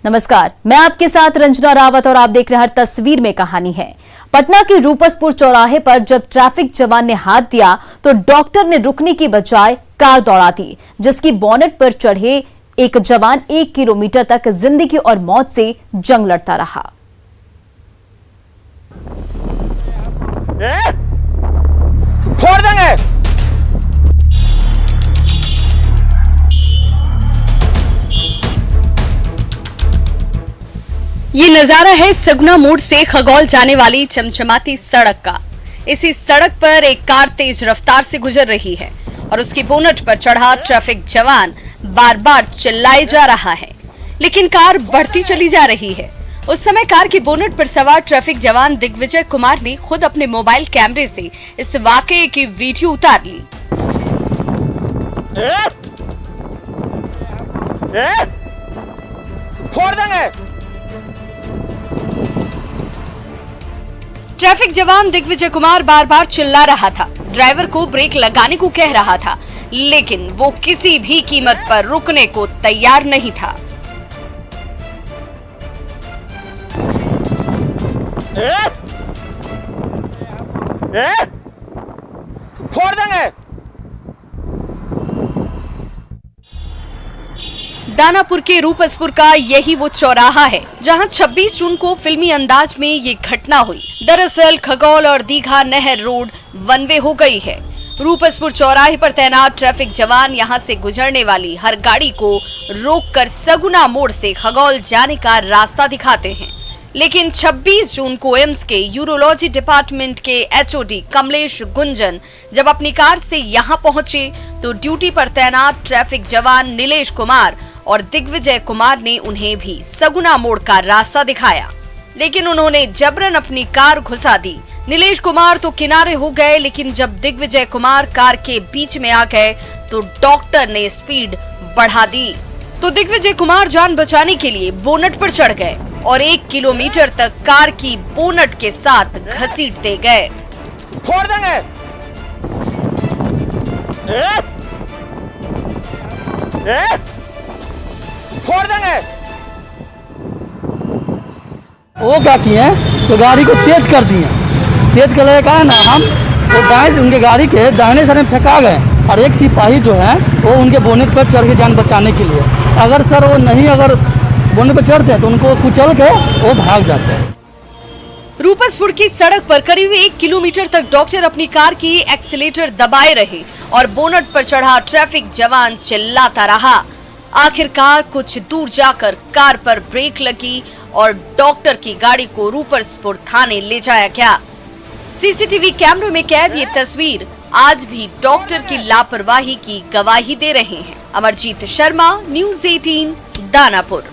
नमस्कार, मैं आपके साथ रंजना रावत और आप देख रहे हैं तस्वीर में कहानी है। पटना के रूपसपुर चौराहे पर जब ट्रैफिक जवान ने हाथ दिया तो डॉक्टर ने रुकने की बजाय कार दौड़ा दी, जिसकी बोनट पर चढ़े एक जवान 1 किलोमीटर तक जिंदगी और मौत से जंग लड़ता रहा। फोड़ देंगे। ये नजारा है सगुना मोड़ से खगौल जाने वाली चमचमाती सड़क का। इसी सड़क पर एक कार तेज रफ्तार से गुजर रही है और उसकी बोनट पर चढ़ा ट्रैफिक जवान बार बार चिल्लाए जा रहा है, लेकिन कार बढ़ती चली जा रही है। उस समय कार की बोनट पर सवार ट्रैफिक जवान दिग्विजय कुमार ने खुद अपने मोबाइल कैमरे से इस वाकये की वीडियो उतार ली। फोड़ देंगे। ट्रैफिक जवान दिग्विजय कुमार बार बार चिल्ला रहा था, ड्राइवर को ब्रेक लगाने को कह रहा था, लेकिन वो किसी भी कीमत पर रुकने को तैयार नहीं था। फोड़ देंगे। दानापुर के रूपसपुर का यही वो चौराहा है जहां 26 जून को फिल्मी अंदाज में ये घटना हुई। दरअसल खगौल और दीघा नहर रोड वन वे हो गई है। रूपसपुर चौराहे पर तैनात ट्रैफिक जवान यहां से गुजरने वाली हर गाड़ी को रोककर सगुना मोड़ से खगौल जाने का रास्ता दिखाते हैं, लेकिन 26 जून को एम्स के यूरोलॉजी डिपार्टमेंट के एचओडी कमलेश गुंजन जब अपनी कार से यहां पहुंचे तो ड्यूटी पर तैनात ट्रैफिक जवान नीलेश कुमार और दिग्विजय कुमार ने उन्हें भी सगुना मोड़ का रास्ता दिखाया, लेकिन उन्होंने जबरन अपनी कार घुसा दी। नीलेश कुमार तो किनारे हो गए, लेकिन जब दिग्विजय कुमार कार के बीच में आ गए तो डॉक्टर ने स्पीड बढ़ा दी। तो दिग्विजय कुमार जान बचाने के लिए बोनट पर चढ़ गए और 1 किलोमीटर तक कार की बोनट के साथ घसीटते गए। फोड़ देंगे। फोड़ देंगे। वो क्या किए तो गाड़ी को तेज कर दिए। तेज करने का है ना, हम वो बाएं से उनके गाड़ी के दाहिने साइड में फेंका गए और एक सिपाही जो है वो उनके बोनेट पर चढ़ के जान बचाने के लिए, अगर सर वो नहीं अगर बोनेट पर चढ़ते हैं तो उनको कुचल के वो भाग जाते हैं। रूपसपुर की सड़क पर करीब 1 किलोमीटर तक डॉक्टर अपनी कार की एक्सीलेटर दबाए रहे और बोनट पर चढ़ा ट्रैफिक जवान चिल्लाता रहा। आखिरकार कुछ दूर जाकर कार पर ब्रेक लगी और डॉक्टर की गाड़ी को रूपसपुर थाने ले जाया गया। सीसीटीवी कैमरे में कैद ये तस्वीर आज भी डॉक्टर की लापरवाही की गवाही दे रहे हैं। अमरजीत शर्मा, न्यूज़ 18, दानापुर।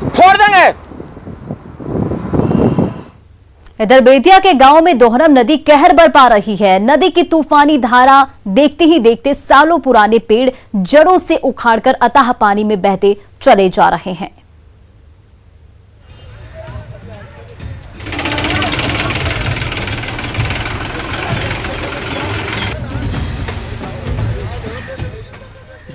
फोड़ देंगे। इधर बेतिया के गांव में दोहरम नदी कहर बरपा रही है। नदी की तूफानी धारा देखते ही देखते सालों पुराने पेड़ जड़ों से उखाड़कर अथाह पानी में बहते चले जा रहे हैं।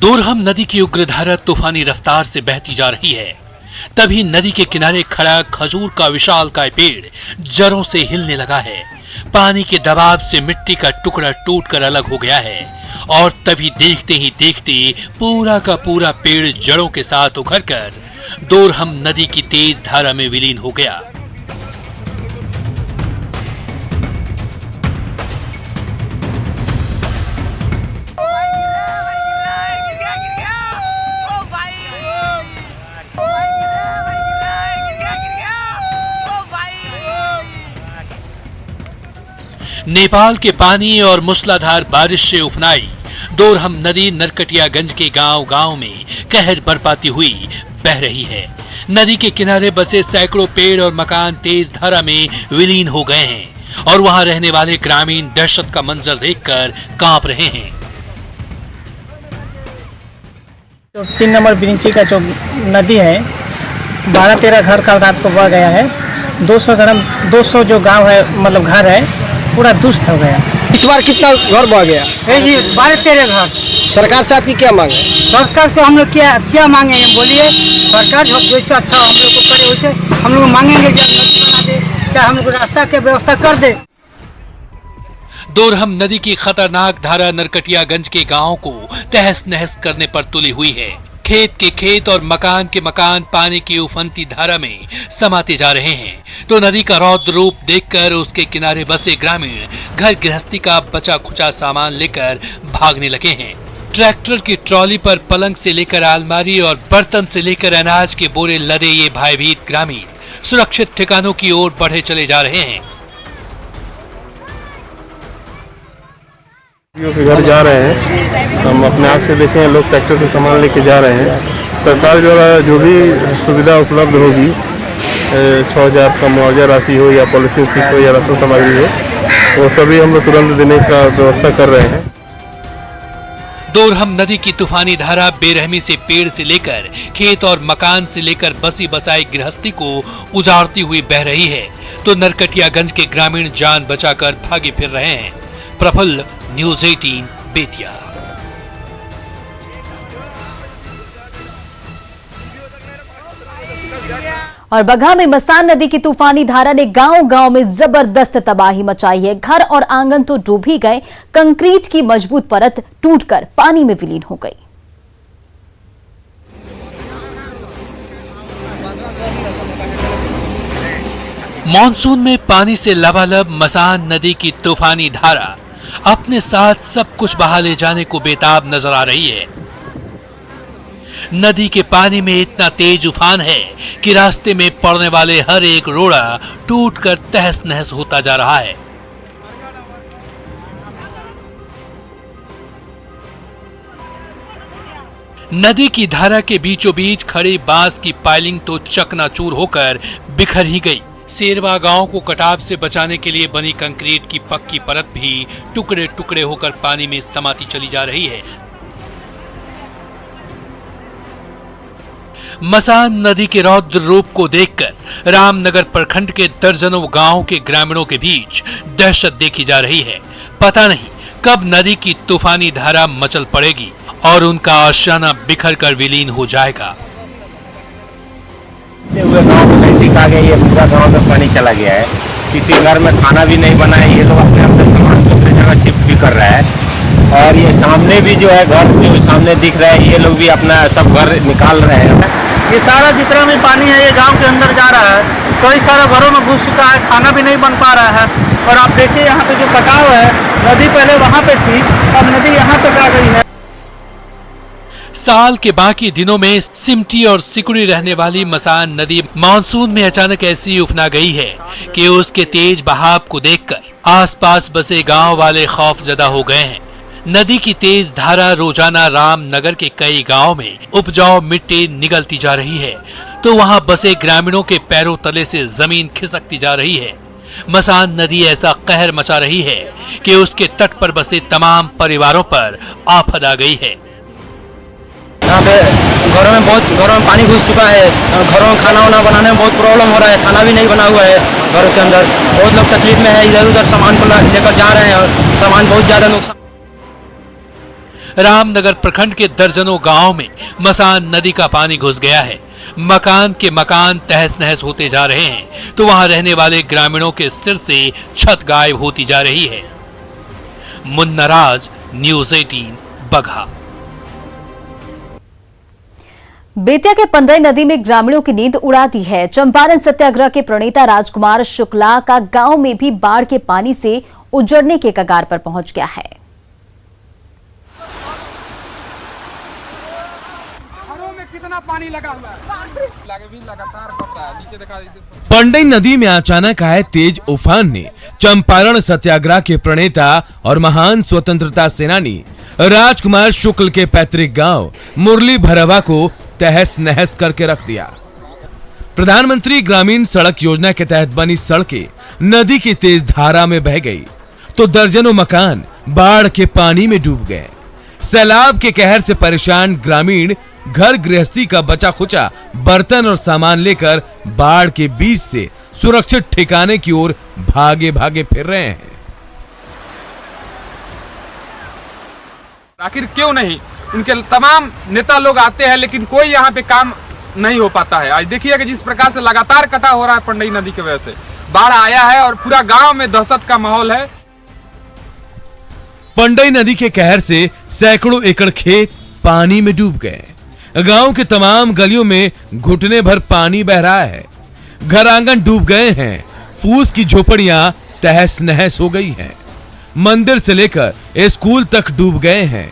दोरहम नदी की उग्रधारा तूफानी रफ्तार से बहती जा रही है। तभी नदी के किनारे खड़ा खजूर का विशालकाय पेड़ जड़ों से हिलने लगा है। पानी के दबाव से मिट्टी का टुकड़ा टूटकर अलग हो गया है और तभी देखते ही देखते पूरा का पूरा पेड़ जड़ों के साथ उखड़कर दोरहम नदी की तेज धारा में विलीन हो गया। नेपाल के पानी और मूसलाधार बारिश से उफनाई दोरहम नदी नरकटियागंज के गांव-गांव में कहर बरपाती हुई बह रही है। नदी के किनारे बसे सैकड़ों पेड़ और मकान तेज धारा में विलीन हो गए हैं और वहां रहने वाले ग्रामीण दहशत का मंजर देखकर कांप रहे हैं। जो 3 नंबर ब्रिंची का जो नदी है 12-13 घर कल रात को बह गया है। 200 जो गांव है मतलब घर है पूरा दुष्ट हो गया। इस बार कितना घर बह गया? 12-13 घर। सरकार से आपकी क्या मांग है? सरकार से हम लोग क्या मांगेंगे बोलिए। सरकार जैसे अच्छा हम लोग को करे वैसे हम लोग मांगेंगे कि नदी बना दे, चाहे हम लोग रास्ता की व्यवस्था कर दे। दोरहम नदी की खतरनाक धारा नरकटियागंज के गांवों को तहस नहस करने पर तुली हुई है। खेत के खेत और मकान के मकान पानी की उफनती धारा में समाते जा रहे हैं, तो नदी का रौद्र रूप देखकर उसके किनारे बसे ग्रामीण घर गृहस्थी का बचा खुचा सामान लेकर भागने लगे हैं। ट्रैक्टर की ट्रॉली पर पलंग से लेकर अलमारी और बर्तन से लेकर अनाज के बोरे लदे ये भयभीत ग्रामीण सुरक्षित ठिकानों की ओर बढ़े चले जा रहे हैं। के घर जा रहे हैं, हम अपने आँख से देखे हैं, लोग ट्रैक्टर से सामान लेके जा रहे हैं। सरकार जो भी सुविधा उपलब्ध होगी, 6,000 का मुआवजा राशि हो या पॉलिथीन सीट हो या राशन सामग्री हो, वो सभी हम लोग तुरंत देने का व्यवस्था कर रहे हैं। दोरहम नदी की तूफानी धारा बेरहमी से पेड़ से लेकर खेत और मकान से लेकर बसी बसाई गृहस्थी को उजाड़ती हुई बह रही है, तो नरकटियागंज के ग्रामीण जान बचाकर भागे फिर रहे हैं। प्रफुल्ल, न्यूज़ 18 बेतिया। और बगहा में मसान नदी की तूफानी धारा ने गांव-गांव में जबरदस्त तबाही मचाई है। घर और आंगन तो डूब ही गए, कंक्रीट की मजबूत परत टूटकर पानी में विलीन हो गई। मॉनसून में पानी से लबालब मसान नदी की तूफानी धारा अपने साथ सब कुछ बहा ले जाने को बेताब नजर आ रही है। नदी के पानी में इतना तेज उफान है कि रास्ते में पड़ने वाले हर एक रोड़ा टूटकर तहस नहस होता जा रहा है। नदी की धारा के बीचों बीच खड़ी बांस की पाइलिंग तो चकनाचूर होकर बिखर ही गई। शेरवा गांव को कटाव से बचाने के लिए बनी कंक्रीट की पक्की परत भी टुकड़े टुकड़े होकर पानी में समाती चली जा रही है। मसान नदी के रौद्र रूप को देखकर रामनगर प्रखंड के दर्जनों गांवों के ग्रामीणों के बीच दहशत देखी जा रही है। पता नहीं कब नदी की तूफानी धारा मचल पड़ेगी और उनका आशियाना बिखर कर विलीन हो जाएगा। हुए गांव में नजदीक आ गए, ये पूरा गांव में पानी चला गया है। किसी घर में खाना भी नहीं बना है। ये लोग अपने अपने सामान दूसरी जगह शिफ्ट भी कर रहा है। और ये सामने भी जो है घर जो सामने दिख रहा है, ये लोग भी अपना सब घर निकाल रहे हैं। ये सारा जितना भी पानी है ये गांव के अंदर जा रहा है, कई सारे घरों में घुस चुका है, खाना भी नहीं बन पा रहा है। और आप देखिए यहाँ पे जो कटाव है, नदी पहले वहाँ पे थी, अब नदी यहाँ तक आ गई है। साल के बाकी दिनों में सिमटी और सिकुड़ी रहने वाली मसान नदी मानसून में अचानक ऐसी उफना गई है कि उसके तेज बहाव को देखकर आसपास बसे गांव वाले खौफजदा हो गए हैं। नदी की तेज धारा रोजाना रामनगर के कई गांव में उपजाऊ मिट्टी निगलती जा रही है, तो वहां बसे ग्रामीणों के पैरों तले से जमीन खिसकती जा रही है। मसान नदी ऐसा कहर मचा रही है कि उसके तट पर बसे तमाम परिवारों पर आफत आ गई है। यहाँ पे घरों में पानी घुस चुका है। घरों में खाना वाना बनाने में बहुत प्रॉब्लम हो रहा है। खाना भी नहीं बना हुआ है घरों के अंदर। बहुत लोग तकलीफ में है, इधर उधर सामान को लेकर जा रहे हैं और सामान बहुत ज्यादा नुकसान। रामनगर प्रखंड के दर्जनों गांव में मसान नदी का पानी घुस गया है। मकान के मकान तहस नहस होते जा रहे हैं, तो वहां रहने वाले ग्रामीणों के सिर से छत गायब होती जा रही है। मुन्नाराज, न्यूज़ 18 बगहा। बेतिया के पंडई नदी में ग्रामीणों की नींद उड़ा दी है। चंपारण सत्याग्रह के प्रणेता राजकुमार शुक्ला का गांव में भी बाढ़ के पानी से उजड़ने के कगार पर पहुंच गया है। घरों में कितना पानी लगा हुआ है, लगातार पड़ता है। नीचे दिखा पंडई नदी में अचानक आए तेज उफान ने चंपारण सत्याग्रह के प्रणेता और महान स्वतंत्रता सेनानी राजकुमार शुक्ल के पैतृक गांव मुरली भरवा को तहस नहस करके रख दिया। प्रधानमंत्री ग्रामीण सड़क योजना के तहत बनी सड़कें नदी की तेज धारा में बह गई, तो दर्जनों मकान बाढ़ के पानी में डूब गए। सैलाब के कहर से परेशान ग्रामीण घर गृहस्थी का बचा खुचा बर्तन और सामान लेकर बाढ़ के बीच से सुरक्षित ठिकाने की ओर भागे भागे फिर रहे हैं। आखिर क्यों नहीं? उनके तमाम नेता लोग आते हैं लेकिन कोई यहाँ पे काम नहीं हो पाता है। आज देखिए कि जिस प्रकार से लगातार कटा हो रहा है पंडई नदी की वजह से बाढ़ आया है और पूरा गांव में दहशत का माहौल है। पंडई नदी के कहर से सैकड़ों एकड़ खेत पानी में डूब गए। गांव के तमाम गलियों में घुटने भर पानी बह रहा है। घर आंगन डूब गए हैं। फूस की झोपड़ियां तहस नहस हो गई हैं। मंदिर से लेकर स्कूल तक डूब गए हैं।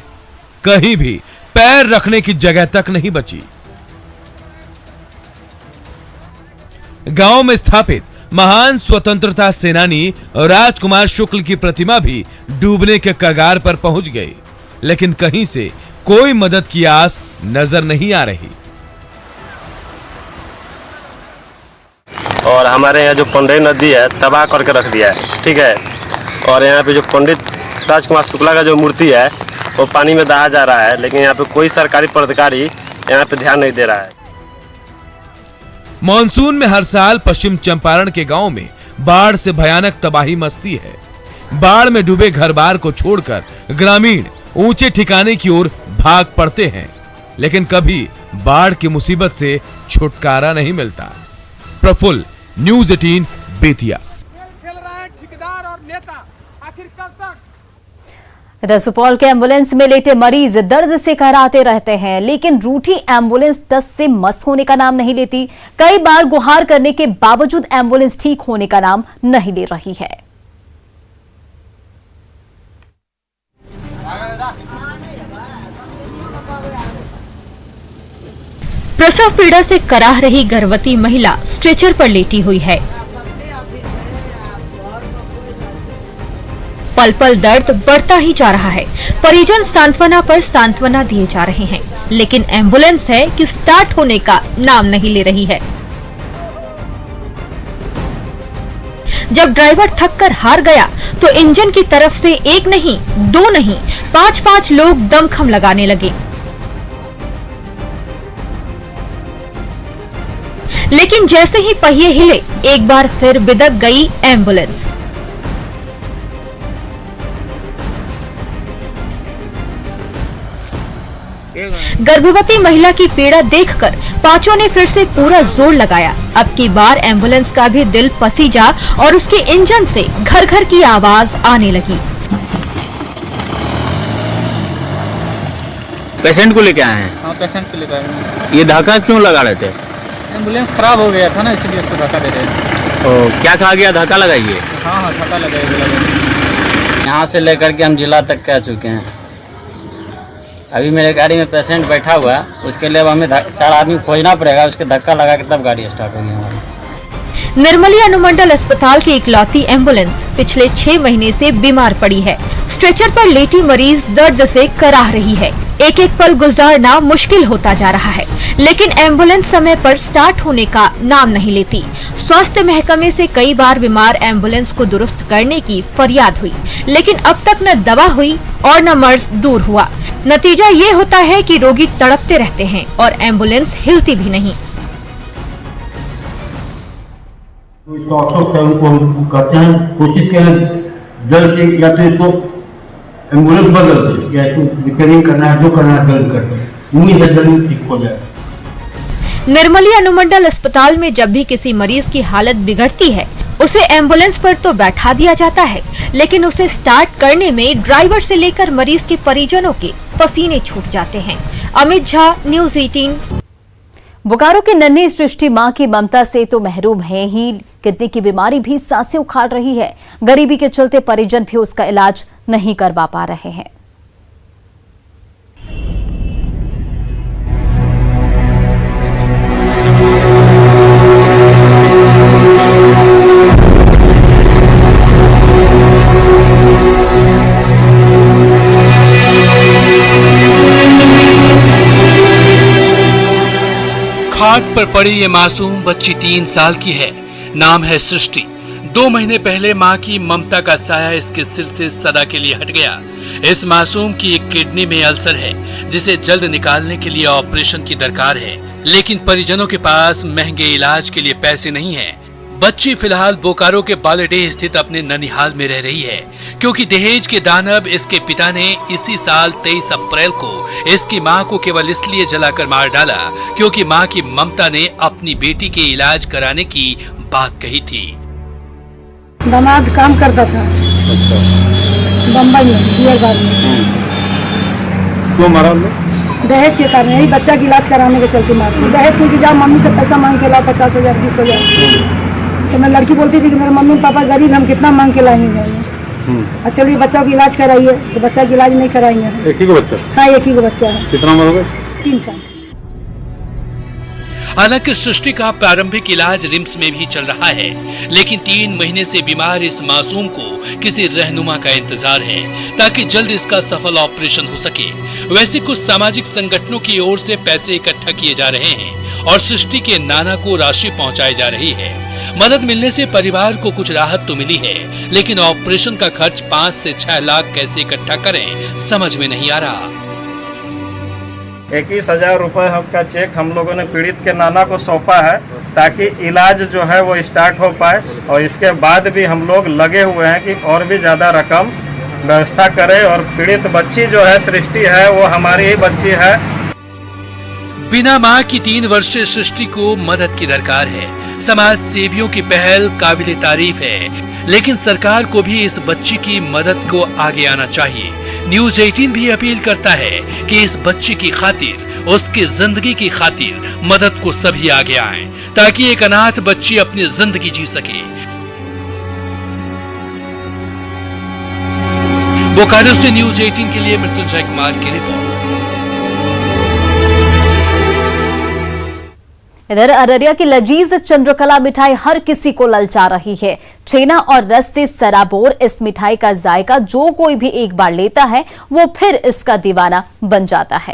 कहीं भी पैर रखने की जगह तक नहीं बची। गांव में स्थापित महान स्वतंत्रता सेनानी राजकुमार शुक्ल की प्रतिमा भी डूबने के कगार पर पहुंच गई, लेकिन कहीं से कोई मदद की आस नजर नहीं आ रही। और हमारे यहाँ जो पंडई नदी है तबाह करके रख दिया है, ठीक है। और यहाँ पे जो पंडित राजकुमार शुक्ला का जो मूर्ति है वो पानी में दहा जा रहा है, लेकिन यहाँ पे कोई सरकारी पदाधिकारी यहाँ पे ध्यान नहीं दे रहा है। मॉनसून में हर साल पश्चिम चंपारण के गांव में बाढ़ से भयानक तबाही मचती है। बाढ़ में डूबे घर बार को छोड़कर ग्रामीण ऊंचे ठिकाने की ओर भाग पड़ते हैं, लेकिन कभी बाढ़ की मुसीबत से छुटकारा नहीं मिलता। प्रफुल्ल, न्यूज़ 18 बेतिया। खेल रहा है ठेकेदार और नेता, आखिर कब तक? इधर सुपौल के एम्बुलेंस में लेटे मरीज दर्द से कराहते रहते हैं, लेकिन रूठी एम्बुलेंस टस से मस होने का नाम नहीं लेती। कई बार गुहार करने के बावजूद एम्बुलेंस ठीक होने का नाम नहीं ले रही है। प्रसव पीड़ा से कराह रही गर्भवती महिला स्ट्रेचर पर लेटी हुई है। पल पल दर्द बढ़ता ही जा रहा है। परिजन सांत्वना पर सांत्वना दिए जा रहे हैं, लेकिन एम्बुलेंस है कि स्टार्ट होने का नाम नहीं ले रही है। जब ड्राइवर थक कर हार गया तो इंजन की तरफ से एक नहीं, दो नहीं, 5-5 लोग दमखम लगाने लगे। लेकिन जैसे ही पहिए हिले, एक बार फिर बिदक गई एम्बुलेंस। गर्भवती महिला की पीड़ा देखकर पांचों ने फिर से पूरा जोर लगाया। अब की बार एम्बुलेंस का भी दिल पसीजा और उसके इंजन से घर घर की आवाज आने लगी। पेशेंट को लेके आए हैं? हाँ, पेशेंट को लेके आए हैं। ये धक्का क्यों लगा रहे थे? एम्बुलेंस खराब हो गया था ना, इसलिए उसको धक्का दे रहे थे। क्या कहा गया? धक्का लगाइए। हाँ, धक्का लगाइए। यहाँ से लेकर के हम जिला तक कह चुके हैं। अभी मेरे गाड़ी में पेशेंट बैठा हुआ है, उसके लिए अब हमें 4 आदमी खोजना पड़ेगा, उसके धक्का लगा के तब गाड़ी स्टार्ट होगी हमारी। निर्मली अनुमंडल अस्पताल की इकलौती एम्बुलेंस पिछले 6 महीने से बीमार पड़ी है। स्ट्रेचर पर लेटी मरीज दर्द से कराह रही है। एक एक पल गुजारना मुश्किल होता जा रहा है, लेकिन एम्बुलेंस समय पर स्टार्ट होने का नाम नहीं लेती। स्वास्थ्य महकमे से कई बार बीमार एम्बुलेंस को दुरुस्त करने की फरियाद हुई, लेकिन अब तक न दवा हुई और न मर्ज दूर हुआ। नतीजा ये होता है कि रोगी तड़पते रहते हैं और एम्बुलेंस हिलती भी नहीं। इसको अफसोस है, उनको हम करते हैं, कोशिश करें जल्द से या तो इसको एम्बुलेंस बदल दे या इसको रिपेयरिंग करना है, जो करना है जल्द करते हैं। उम्मीद है जल्द ठीक हो जाए। निर्मली अनुमंडल अस्पताल में जब भी किसी मरीज की हालत बिगड़ती है, उसे एम्बुलेंस पर तो बैठा दिया जाता है, लेकिन उसे स्टार्ट करने में ड्राइवर से लेकर मरीज के परिजनों के पसीने छूट जाते हैं। अमित झा, न्यूज़ 18। बोकारो की नन्ही सृष्टि मां की ममता से तो महरूम है ही, किडनी की बीमारी भी सांसें उखाड़ रही है। गरीबी के चलते परिजन भी उसका इलाज नहीं करवा पा रहे हैं। खाट पर पड़ी ये मासूम बच्ची 3 साल की है। नाम है सृष्टि। 2 महीने पहले मां की ममता का साया इसके सिर से सदा के लिए हट गया। इस मासूम की एक किडनी में अल्सर है, जिसे जल्द निकालने के लिए ऑपरेशन की दरकार है, लेकिन परिजनों के पास महंगे इलाज के लिए पैसे नहीं है। बच्ची फिलहाल बोकारो के बालेडीह स्थित अपने ननिहाल में रह रही है, क्योंकि दहेज के दानव इसके पिता ने इसी साल 23 अप्रैल को इसकी मां को केवल इसलिए जलाकर मार डाला क्योंकि मां की ममता ने अपनी बेटी के इलाज कराने की बात कही थी। दामाद काम करता था बम्बई में, बियरबार में। क्यों मारा? दहेज के कारण, यही बच्चा का इलाज कराने के चलते मारती। दहेज लेके जाओ, मम्मी से पैसा मांग के लाओ, 50,000 20,000। तो मैं लड़की बोलती थी कि मेरे मम्मी पापा गरीब, हम कितना मांग के लाएंगे। अच्छा चलिए बच्चा का इलाज कराइए, तो बच्चा का इलाज नहीं कराएंगे। एक ही को बच्चा? हाँ, एक ही को बच्चा है। कितना उम्र होगा? 3 साल। हालांकि सृष्टि का प्रारंभिक इलाज रिम्स में भी चल रहा है, लेकिन 3 महीने से बीमार इस मासूम को किसी रहनुमा का इंतजार है ताकि जल्द इसका सफल ऑपरेशन हो सके। वैसे कुछ सामाजिक संगठनों की ओर से पैसे इकट्ठा किए जा रहे हैं और सृष्टि के नाना को राशि पहुंचाई जा रही है। मदद मिलने से परिवार को कुछ राहत तो मिली है, लेकिन ऑपरेशन का खर्च 5 से 6 लाख कैसे इकट्ठा करें समझ में नहीं आ रहा। 21,000 रुपये का चेक हम लोगों ने पीड़ित के नाना को सौंपा है ताकि इलाज जो है वो स्टार्ट हो पाए, और इसके बाद भी हम लोग लगे हुए हैं कि और भी ज़्यादा रकम व्यवस्था करें। और पीड़ित बच्ची जो है सृष्टि है, वो हमारी ही बच्ची है। बिना मां की 3 वर्षीय सृष्टि को मदद की दरकार है। समाज सेवियों की पहल काबिले तारीफ है, लेकिन सरकार को भी इस बच्ची की मदद को आगे आना चाहिए। न्यूज़ 18 भी अपील करता है कि इस बच्ची की खातिर, उसकी जिंदगी की खातिर मदद को सभी आगे आएं, ताकि एक अनाथ बच्ची अपनी जिंदगी जी सके। बोकारो से न्यूज़ 18 के लिए मृत्युंजय कुमार की रिपोर्ट। इधर अररिया की लजीज चंद्रकला मिठाई हर किसी को ललचा रही है। छेना और रस से सराबोर इस मिठाई का जायका जो कोई भी एक बार लेता है वो फिर इसका दीवाना बन जाता है।